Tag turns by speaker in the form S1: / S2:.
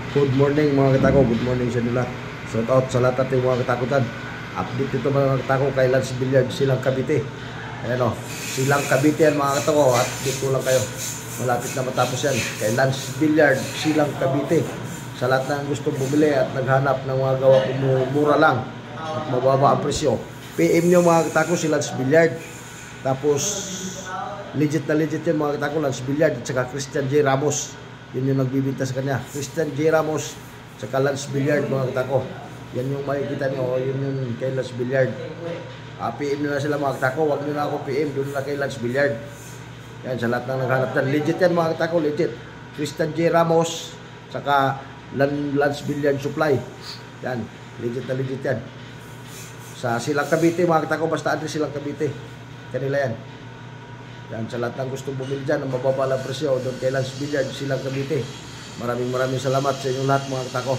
S1: Good morning mga katako, good morning sa inyo lahat. Shout out sa lahat natin mga katako dyan. Update ito mga katako kay Lance Billiard, Silang Cavite. Ayan o, Silang Cavite yan mga katako. Update ko lang kayo. Malapit na matapos yan. Kay Lance Billiard, Silang Cavite. Sa lahat na gustong bumili at naghanap ng mga gawa mura lang at mababa ang presyo, PM nyo mga katako si Lance Billiard. Tapos legit na legit yan mga katako, Lance Billiard at saka Christian J. Ramos. Yun yung nagbibinta sa kanya. Christian J. Ramos sa Lance Billiard mga katako. Yan yung makikita nyo. Yun yung kay Lance Billiard. PM nyo na sila mga katako. Huwag nyo na ako PM. Doon na kay Lance Billiard. Yan sa lahat ng naghanap dyan. Legit yan mga katako. Legit. Christian J. Ramos saka Lance Billiard Supply. Yan. Legit na legit yan. Sa Silang Cavite mga katako. Basta address Silang Cavite. Kanila yan. Yan, sa lahat ng gustong bumili dyan ang mababalang presyo doon kay Lance Billiard, Silang Cavite. Maraming salamat sa inyong lahat mga katako.